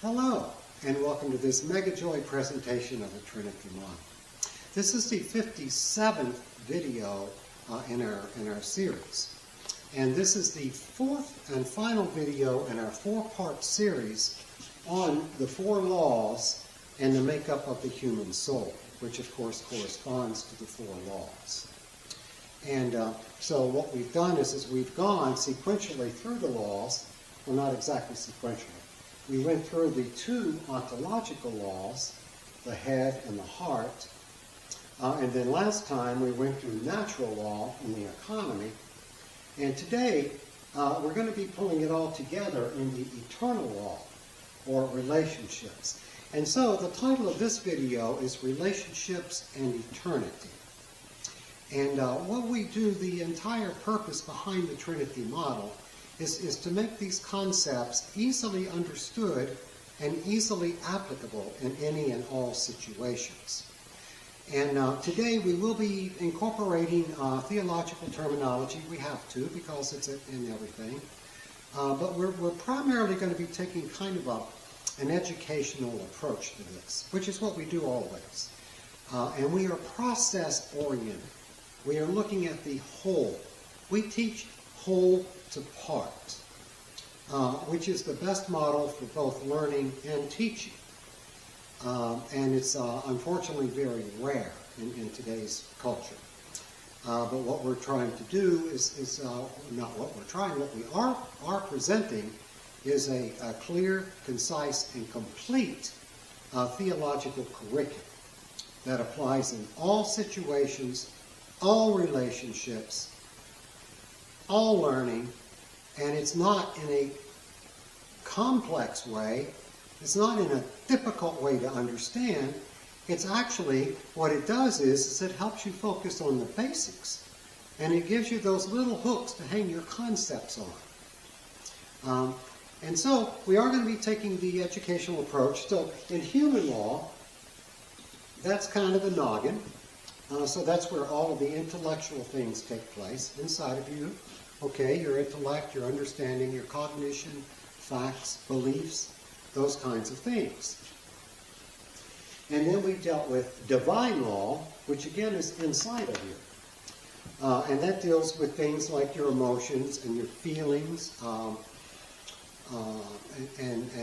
Hello, and welcome to this Megajoy presentation of the Trinity model. This is the 57th video in our series. And this is the fourth and final video in our four-part series on the four laws and the makeup of the human soul, which of course corresponds to the four laws. And so what we've done is we've gone sequentially through the laws, well, not exactly sequentially. We went through the two ontological laws, the head and the heart, and then last time we went through natural law and the economy, and today we're going to be pulling it all together in the eternal law, or relationships. And so the title of this video is Relationships and Eternity. And what we do, the entire purpose behind the Trinity model is to make these concepts easily understood and easily applicable in any and all situations. And today we will be incorporating theological terminology. We have to, because it's in everything. But we're primarily going to be taking kind of an educational approach to this, which is what we do always. And we are process-oriented. We are looking at the whole. We teach whole to part, which is the best model for both learning and teaching. And it's unfortunately very rare in today's culture. But what we're trying to do is not what we're trying, what we are presenting is a clear, concise, and complete theological curriculum that applies in all situations, all relationships, all learning, and it's not in a complex way. It's not in a difficult way to understand. It's actually, what it does is it helps you focus on the basics, and it gives you those little hooks to hang your concepts on. And so we are going to be taking the educational approach. So in human law, that's kind of the noggin. So that's where all of the intellectual things take place inside of you. Okay, your intellect, your understanding, your cognition, facts, beliefs, those kinds of things. And then we dealt with divine law, which again is inside of you. And that deals with things like your emotions and your feelings, and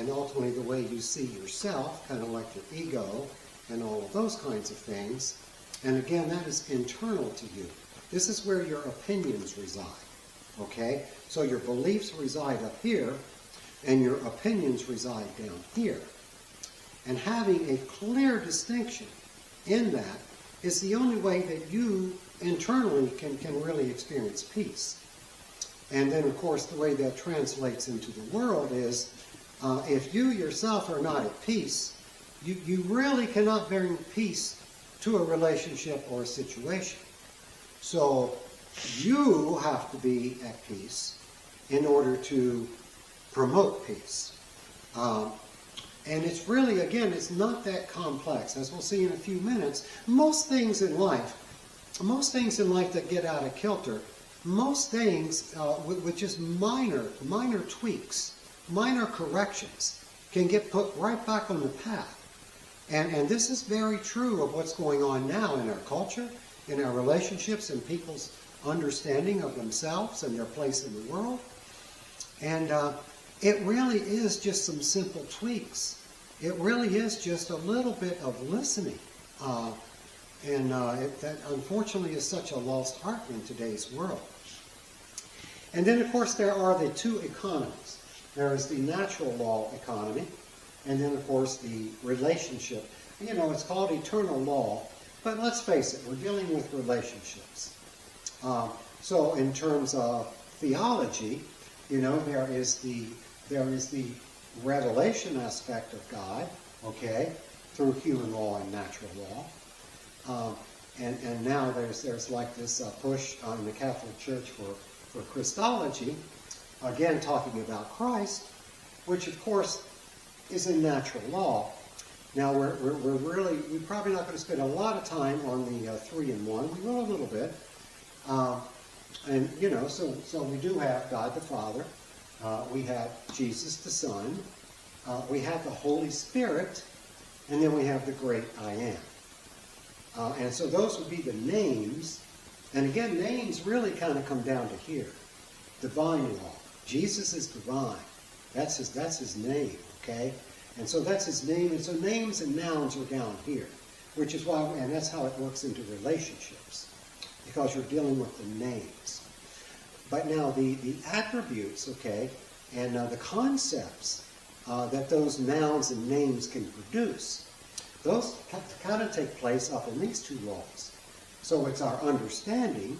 ultimately the way you see yourself, kind of like your ego, and all of those kinds of things. And again, that is internal to you. This is where your opinions reside. Okay? So your beliefs reside up here, and your opinions reside down here. And having a clear distinction in that is the only way that you internally can really experience peace. And then, of course, the way that translates into the world is, if you yourself are not at peace, you really cannot bring peace to a relationship or a situation. So you have to be at peace in order to promote peace. And it's really, again, it's not that complex. As we'll see in a few minutes, most things in life that get out of kilter, most things with just minor tweaks, minor corrections, can get put right back on the path. And this is very true of what's going on now in our culture, in our relationships, and people's understanding of themselves and their place in the world. And it really is just some simple tweaks. It really is just a little bit of listening. That unfortunately is such a lost art in today's world. And then, of course, there are the two economies. There is the natural law economy, and then, of course, the relationship. You know, it's called eternal law, but let's face it, we're dealing with relationships. So in terms of theology, you know, there is the revelation aspect of God, okay, through human law and natural law. And now there's like this push in the Catholic Church for Christology, again talking about Christ, which of course is in natural law. Now we're probably not going to spend a lot of time on the 3 in 1. We will a little bit, and you know, so we do have God the Father, we have Jesus the Son, we have the Holy Spirit, and then we have the great I am. And so those would be the names. And again, names really kind of come down to here. Divine law. Jesus is divine. That's his name, okay? And so that's his name. And so names and nouns are down here, which is why, and that's how it works into relationships, because you're dealing with the names. But now the attributes, okay, and the concepts that those nouns and names can produce, those kind of take place up in these two laws. So it's our understanding,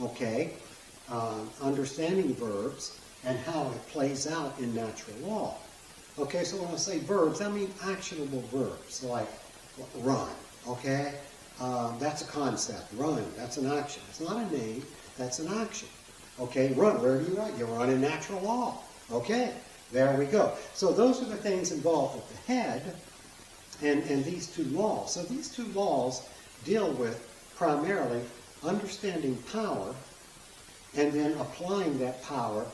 okay, understanding verbs and how it plays out in natural law. Okay, so when I say verbs, I mean actionable verbs, like run, okay? That's a concept. Run, that's an action. It's not a name, that's an action. Okay, run, where do you run? You run in natural law. Okay, there we go. So those are the things involved with the head and these two laws. So these two laws deal with primarily understanding power and then applying that power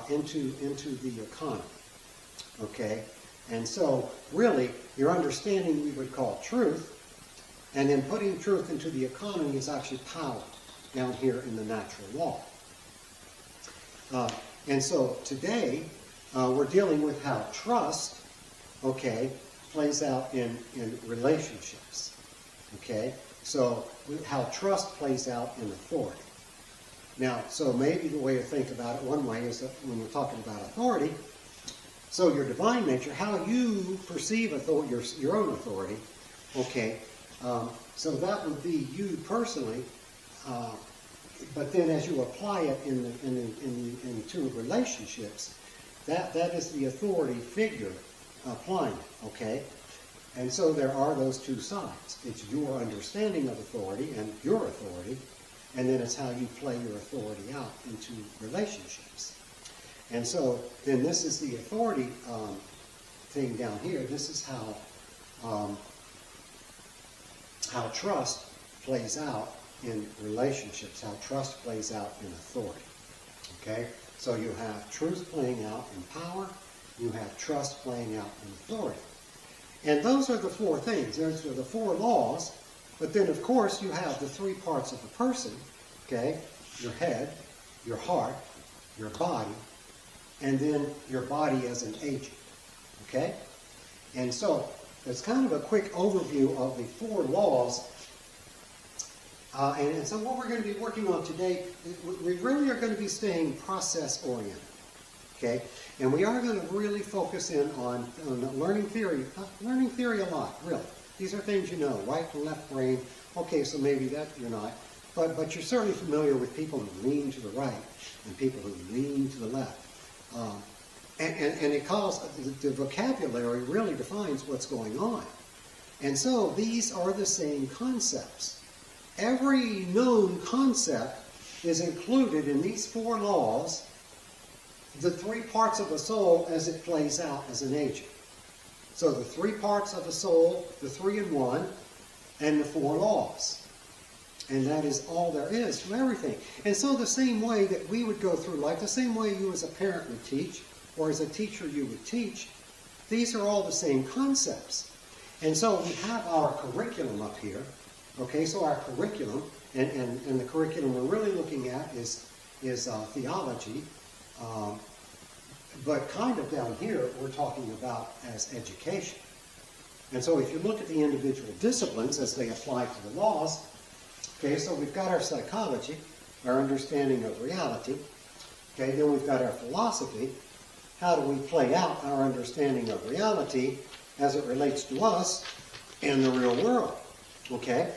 into the economy. Okay, and so really your understanding we would call truth, and then putting truth into the economy is actually power down here in the natural law. And so today we're dealing with how trust, okay, plays out in relationships. Okay, so how trust plays out in authority. Now, so maybe the way to think about it one way is that when we're talking about authority, so your divine nature, how you perceive authority, your own authority, okay, so that would be you personally, but then as you apply it into relationships, that is the authority figure applying it, okay? And so there are those two sides. It's your understanding of authority and your authority, and then it's how you play your authority out into relationships. And so then this is the authority thing down here. This is how trust plays out in relationships, how trust plays out in authority. Okay? So you have truth playing out in power, you have trust playing out in authority. And those are the four things. Those are the four laws, but then of course you have the three parts of a person, okay? Your head, your heart, your body, and then your body as an agent, okay? And so it's kind of a quick overview of the four laws. And so what we're going to be working on today, we really are going to be staying process-oriented, okay? And we are going to really focus in on learning theory a lot, really. These are things you know, right and left brain. Okay, so maybe that you're not. But you're certainly familiar with people who lean to the right and people who lean to the left. And it calls, the vocabulary really defines what's going on. And so these are the same concepts. Every known concept is included in these four laws, the three parts of a soul as it plays out as an agent. So the three parts of a soul, the three in one, and the four laws. And that is all there is to everything. And so the same way that we would go through life, the same way you as a parent would teach, or as a teacher you would teach, these are all the same concepts. And so we have our curriculum up here. Okay, so our curriculum, and the curriculum we're really looking at is theology. But kind of down here, we're talking about as education. And so if you look at the individual disciplines as they apply to the laws, okay, so we've got our psychology, our understanding of reality. Okay, then we've got our philosophy. How do we play out our understanding of reality as it relates to us in the real world? Okay,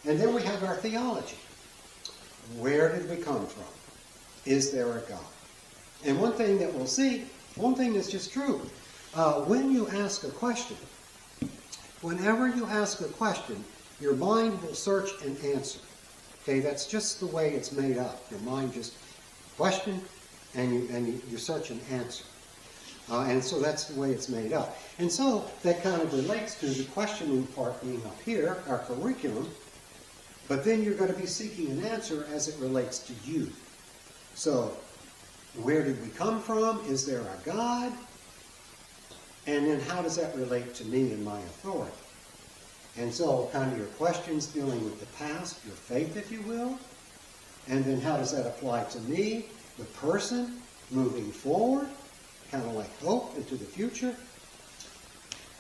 and then we have our theology. Where did we come from? Is there a God? And one thing that we'll see, one thing that's just true, when you ask a question, whenever you ask a question, your mind will search and answer. Okay, that's just the way it's made up. Your mind just question and you search and answer. And so that's the way it's made up. And so that kind of relates to the questioning part being up here, our curriculum, but then you're going to be seeking an answer as it relates to you. So, where did we come from? Is there a God? And then how does that relate to me and my authority? And so kind of your questions dealing with the past, your faith, if you will. And then how does that apply to me, the person, moving forward, kind of like hope into the future.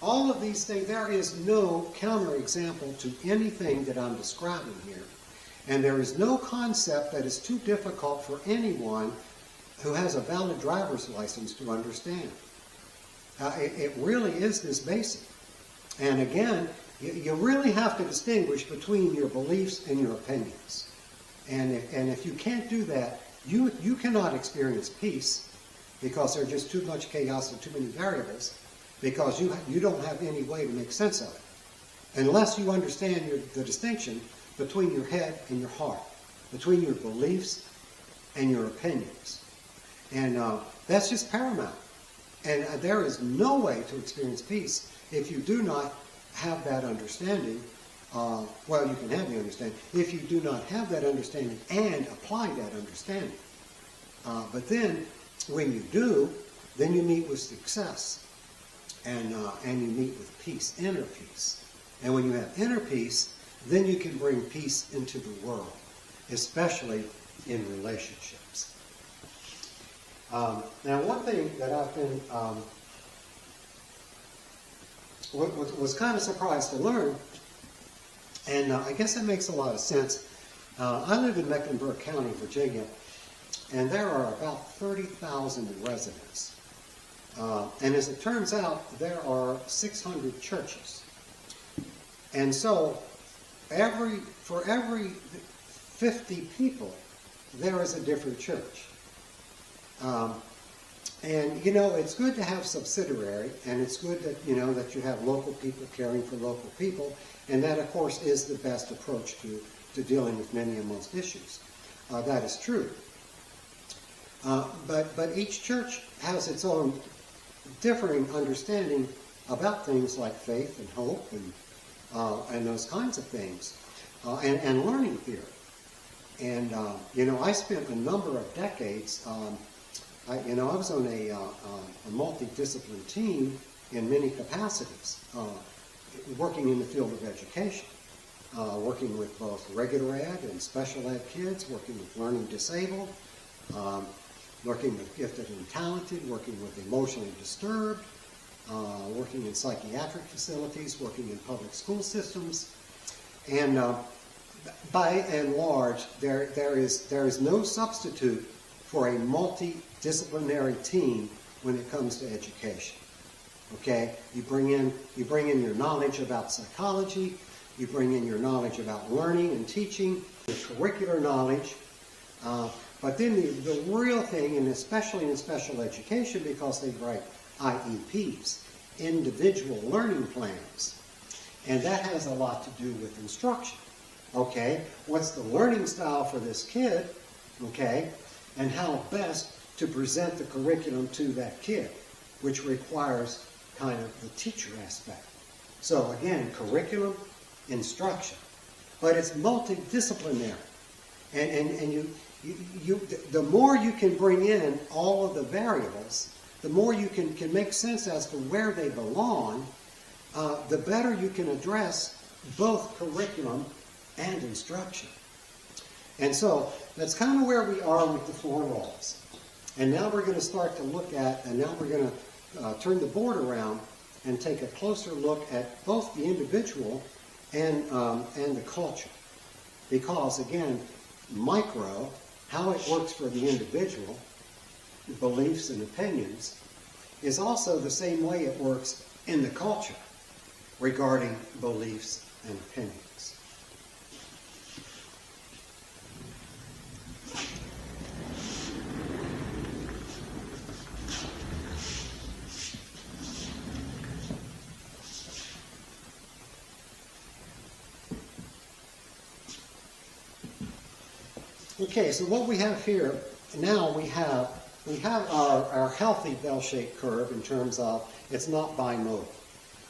All of these things, there is no counterexample to anything that I'm describing here. And there is no concept that is too difficult for anyone who has a valid driver's license to understand. It really is this basic. And again, you really have to distinguish between your beliefs and your opinions. And if you can't do that, you cannot experience peace because there's just too much chaos and too many variables, because you don't have any way to make sense of it. Unless you understand the distinction between your head and your heart, between your beliefs and your opinions. And that's just paramount. And there is no way to experience peace if you do not have that understanding. Well, you can have the understanding. If you do not have that understanding and apply that understanding. But then, when you do, then you meet with success. And you meet with peace, inner peace. And when you have inner peace, then you can bring peace into the world, especially in relationships. Now, one thing that I've been was kind of surprised to learn, and I guess that makes a lot of sense. I live in Mecklenburg County, Virginia, and there are about 30,000 residents. And as it turns out, there are 600 churches. And so, for every 50 people, there is a different church. And, it's good to have subsidiary, and it's good that, that you have local people caring for local people, and that, of course, is the best approach to dealing with many and most issues. That is true. But each church has its own differing understanding about things like faith and hope and those kinds of things, and learning theory. And, I spent a number of decades, I was on a multidiscipline team in many capacities, working in the field of education, working with both regular ed and special ed kids, working with learning disabled, working with gifted and talented, working with emotionally disturbed, working in psychiatric facilities, working in public school systems. And by and large, there is no substitute for a multidisciplinary team when it comes to education. Okay? You bring in your knowledge about psychology, you bring in your knowledge about learning and teaching, your curricular knowledge, but then the real thing, and especially in special education, because they write IEPs, individual learning plans, and that has a lot to do with instruction. Okay, what's the learning style for this kid? Okay, and how best to present the curriculum to that kid, which requires kind of the teacher aspect. So again, curriculum, instruction, but it's multidisciplinary, and the more you can bring in all of the variables, the more you can make sense as to where they belong, the better you can address both curriculum and instruction. And so that's kind of where we are with the 4 roles. And now we're going to start to look at, and now we're going to turn the board around and take a closer look at both the individual and the culture. Because again, micro, how it works for the individual, beliefs and opinions, is also the same way it works in the culture regarding beliefs and opinions. Okay, so what we have here, now we have our healthy bell-shaped curve in terms of it's not bimodal.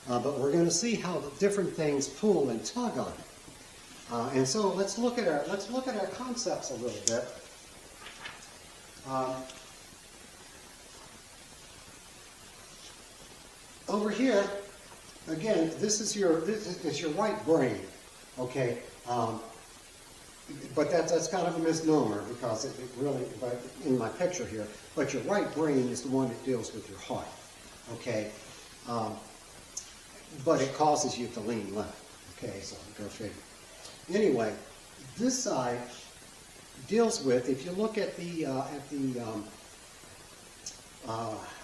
But we're going to see how the different things pull and tug on it. And so let's look at our concepts a little bit. over here, again, this is your right brain, okay? But that's kind of a misnomer because it really, but in my picture here, but your right brain is the one that deals with your heart, okay? But it causes you to lean left, okay? So go figure. Anyway, this side deals with, if you look at the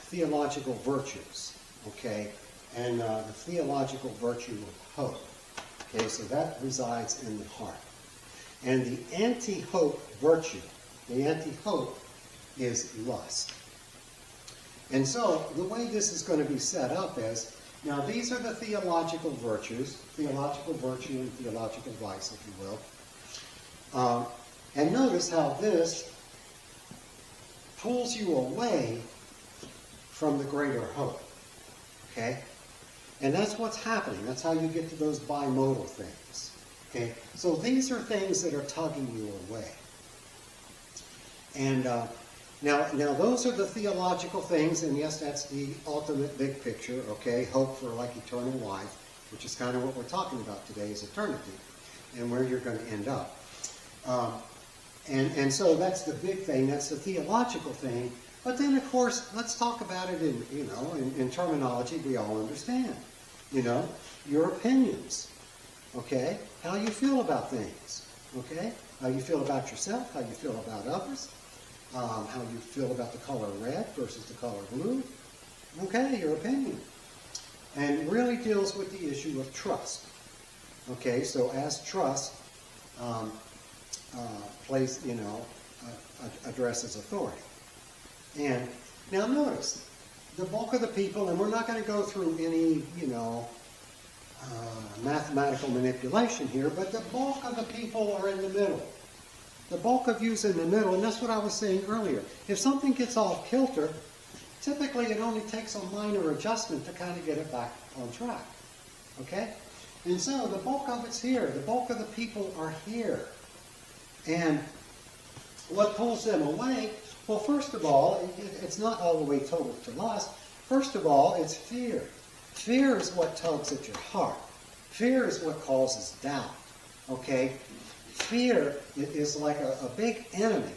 theological virtues, okay, and the theological virtue of hope, okay, so that resides in the heart. And the anti-hope virtue, the anti-hope is lust. And so the way this is going to be set up is, now these are the theological virtues, theological virtue and theological vice, if you will. And notice how this pulls you away from the greater hope. Okay? And that's what's happening. That's how you get to those bimodal things. Okay? So these are things that are tugging you away. And now those are the theological things, and yes, that's the ultimate big picture, okay? Hope for like eternal life, which is kind of what we're talking about today, is eternity, and where you're going to end up. And so that's the big thing, that's the theological thing. But then, of course, let's talk about it in terminology we all understand. Your opinions, okay? How you feel about things, okay? How you feel about yourself, how you feel about others, how you feel about the color red versus the color blue, okay? Your opinion. And it really deals with the issue of trust, okay? So as trust addresses authority. And now notice, the bulk of the people, and we're not going to go through any, mathematical manipulation here, but the bulk of the people are in the middle. The bulk of you's in the middle, and that's what I was saying earlier. If something gets off kilter, typically it only takes a minor adjustment to kind of get it back on track. Okay? And so the bulk of it's here. The bulk of the people are here. And what pulls them away? Well, first of all, it's not all the way total to lust. First of all, it's fear. Fear is what tugs at your heart. Fear is what causes doubt. Okay? Fear is like a big enemy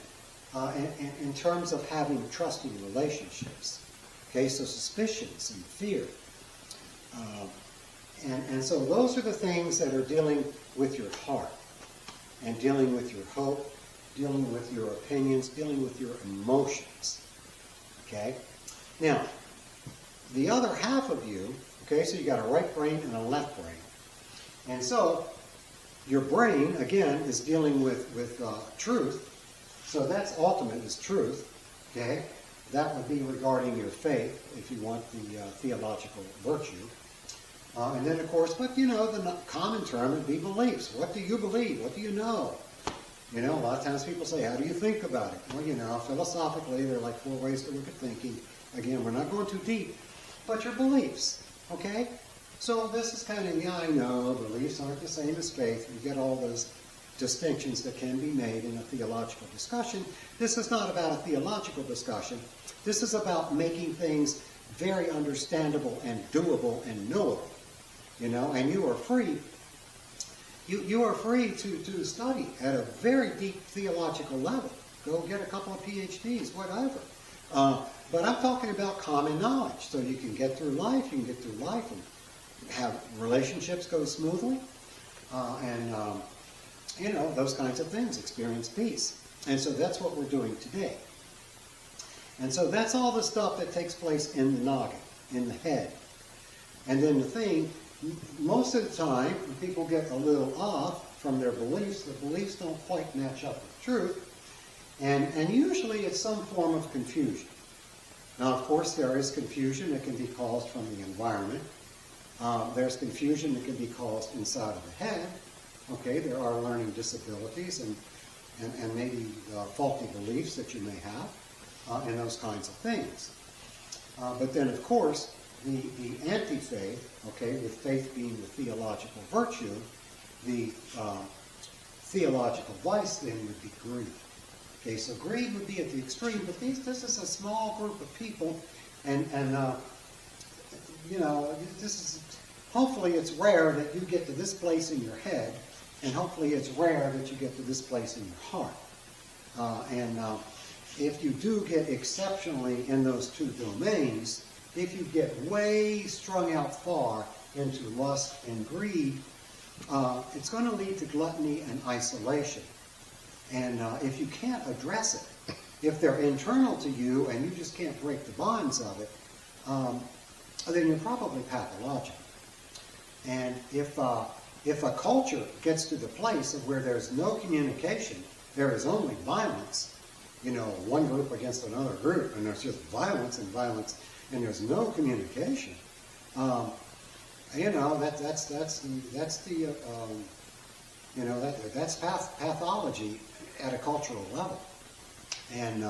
in terms of having trusting relationships. Okay? So suspicions and fear. And so those are the things that are dealing with your heart and dealing with your hope, dealing with your opinions, dealing with your emotions. Okay? Now, the other half of you, okay, so you got a right brain and a left brain. And so your brain, again, is dealing with truth. So that's ultimate is truth. Okay? That would be regarding your faith, if you want the theological virtue. And then, of course, but the common term would be beliefs. What do you believe? What do you know? A lot of times people say, how do you think about it? Well, philosophically, there are like 4 ways to look at thinking. Again, we're not going too deep. But your beliefs, okay? So this is kind of, I know, beliefs aren't the same as faith. You get all those distinctions that can be made in a theological discussion. This is not about a theological discussion. This is about making things very understandable and doable and knowable. And you are free. You are free to study at a very deep theological level. Go get a couple of PhDs, whatever. But I'm talking about common knowledge, so you can get through life. You can get through life and have relationships go smoothly, and those kinds of things. Experience peace, and so that's what we're doing today. And so that's all the stuff that takes place in the noggin, in the head. And then the thing. Most of the time, when people get a little off from their beliefs, the beliefs don't quite match up with truth, and usually it's some form of confusion. Now, of course, there is confusion that can be caused from the environment. There's confusion that can be caused inside of the head. Okay, there are learning disabilities and maybe faulty beliefs that you may have, and those kinds of things. But then, of course, the anti-faith, okay, with faith being the theological virtue, the theological vice then would be greed. Okay, so greed would be at the extreme, but this is a small group of people, and hopefully it's rare that you get to this place in your head, and hopefully it's rare that you get to this place in your heart. If you do get exceptionally in those two domains, if you get way strung out far into lust and greed, it's going to lead to gluttony and isolation. And if you can't address it, if they're internal to you and you just can't break the bonds of it, then you're probably pathological. And if a culture gets to the place of where there's no communication, there is only violence, one group against another group, and there's just violence and violence, and there's no communication, that's pathology at a cultural level. And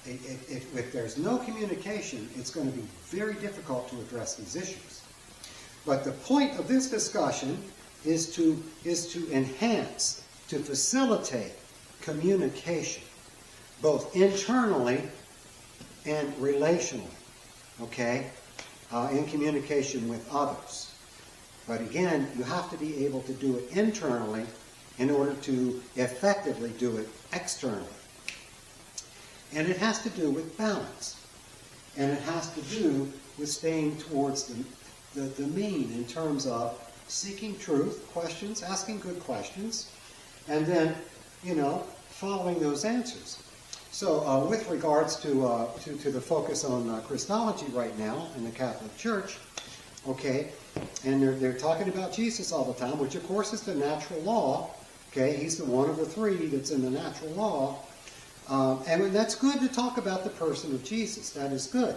if there's no communication, it's going to be very difficult to address these issues. But the point of this discussion is to enhance, to facilitate communication, both internally and relationally, okay, in communication with others. But again, you have to be able to do it internally in order to effectively do it externally. And it has to do with balance. And it has to do with staying towards the mean in terms of seeking truth, questions, asking good questions, and then, following those answers. So with regards to the focus on Christology right now in the Catholic Church, okay, and they're talking about Jesus all the time, which of course is the natural law, okay, he's the one of the three that's in the natural law, and that's good to talk about the person of Jesus, that is good.